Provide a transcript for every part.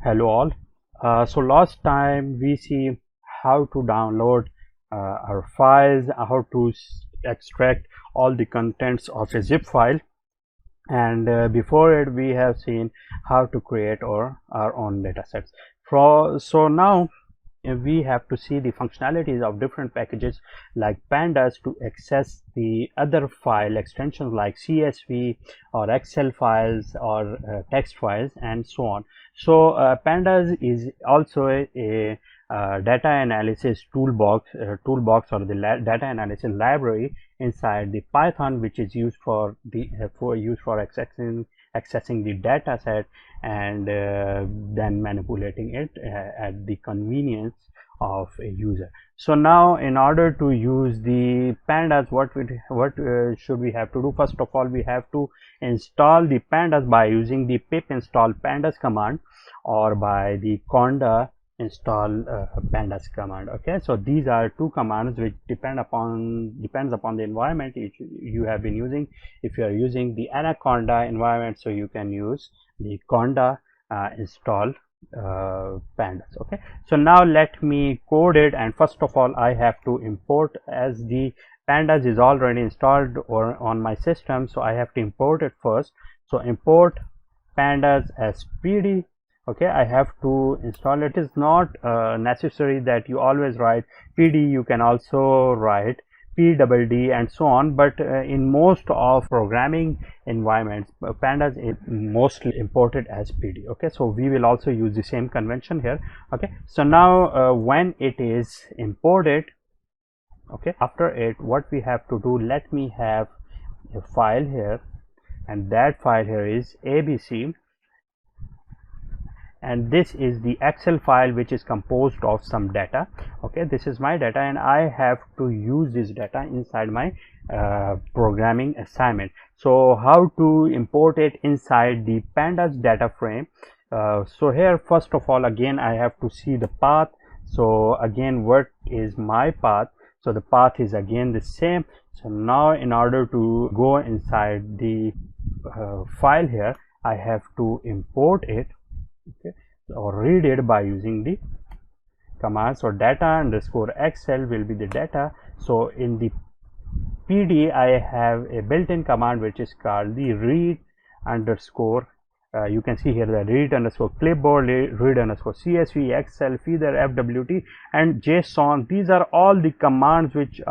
Hello all. So last time we see how to download our files, how to extract all the contents of a zip file, and before it we have seen how to create our own datasets. So now we have to see the functionalities of different packages like Pandas to access the other file extensions like CSV or Excel files or text files and so on. So Pandas is also a data analysis toolbox or the data analysis library inside the Python, which is used for accessing the data set and then manipulating it at the convenience of a user. So now in order to use the Pandas, what should we have to do? First of all, we have to install the Pandas by using the pip install pandas command or by the conda install pandas command. Okay, so these are two commands which depends upon the environment you have been using. If you are using the Anaconda environment, so you can use the conda install pandas. Okay, so now let me code it, and first of all I have to import, as the pandas is already installed or on my system, so I have to import it first. So import pandas as pd. Okay, I have to install it. It is not necessary that you always write pd, you can also write pdd and so on, but in most of programming environments pandas is mostly imported as pd. Okay, so we will also use the same convention here. Okay, so now when it is imported, okay, after it what we have to do, let me have a file here, and that file here is abc, and this is the Excel file which is composed of some data. Okay, this is my data and I have to use this data inside my programming assignment. So how to import it inside the pandas data frame? So here first of all, again I have to see the path. So again, what is my path? So the path is again the same. So now in order to go inside the file here, I have to import it, okay, or read it by using the command. So data underscore excel will be the data. So in the pd I have a built-in command which is called the read underscore you can see here the read underscore clipboard, read underscore csv, excel, feather, fwt and json. These are all the commands which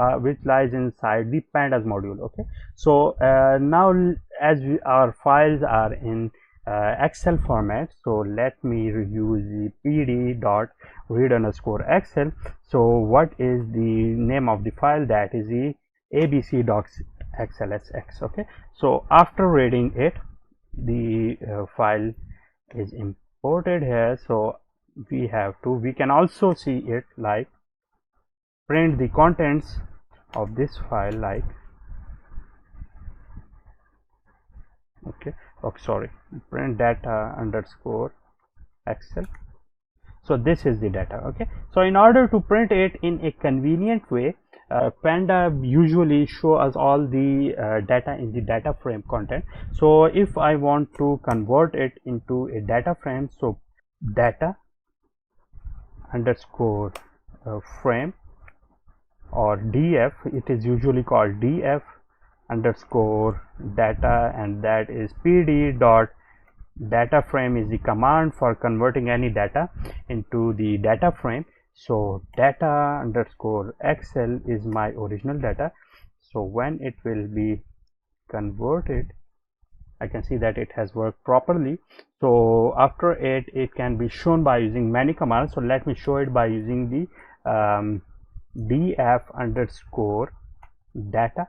lies inside the pandas module. Okay, so now as our files are in Excel format, so let me use the pd dot read underscore excel. So what is the name of the file? That is the abc docs xlsx. Okay, so after reading it, the file is imported here. So we can also see it like print the contents of this file, like, okay, oh sorry, print data underscore excel. So this is the data. Okay, so in order to print it in a convenient way, Panda usually show us all the data in the data frame content. So if I want to convert it into a data frame, so data underscore frame or df, it is usually called df underscore data, and that is pd dot data frame is the command for converting any data into the data frame. So data underscore excel is my original data. So when it will be converted, I can see that it has worked properly. So after it can be shown by using many commands. So let me show it by using the df underscore data.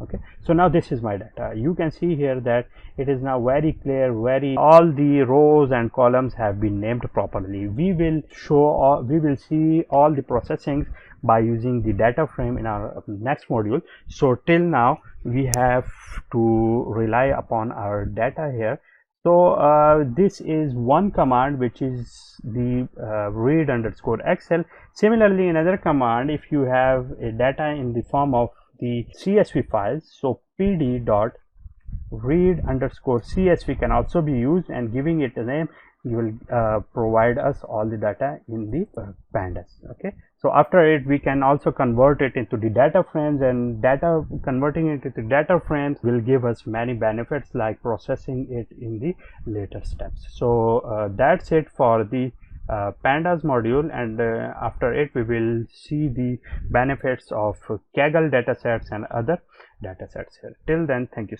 Okay, so now this is my data. You can see here that it is now very clear, all the rows and columns have been named properly. We will see all the processings by using the data frame in our next module. So till now we have to rely upon our data here. So this is one command which is the read underscore excel. Similarly, another command, if you have a data in the form of the CSV files, so pd dot read underscore csv can also be used, and giving it a name you will provide us all the data in the pandas. Okay, so after it we can also convert it into the data frames, and converting it into data frames will give us many benefits like processing it in the later steps. So that's it for the pandas module, and after it we will see the benefits of Kaggle datasets and other datasets here. Till then, thank you.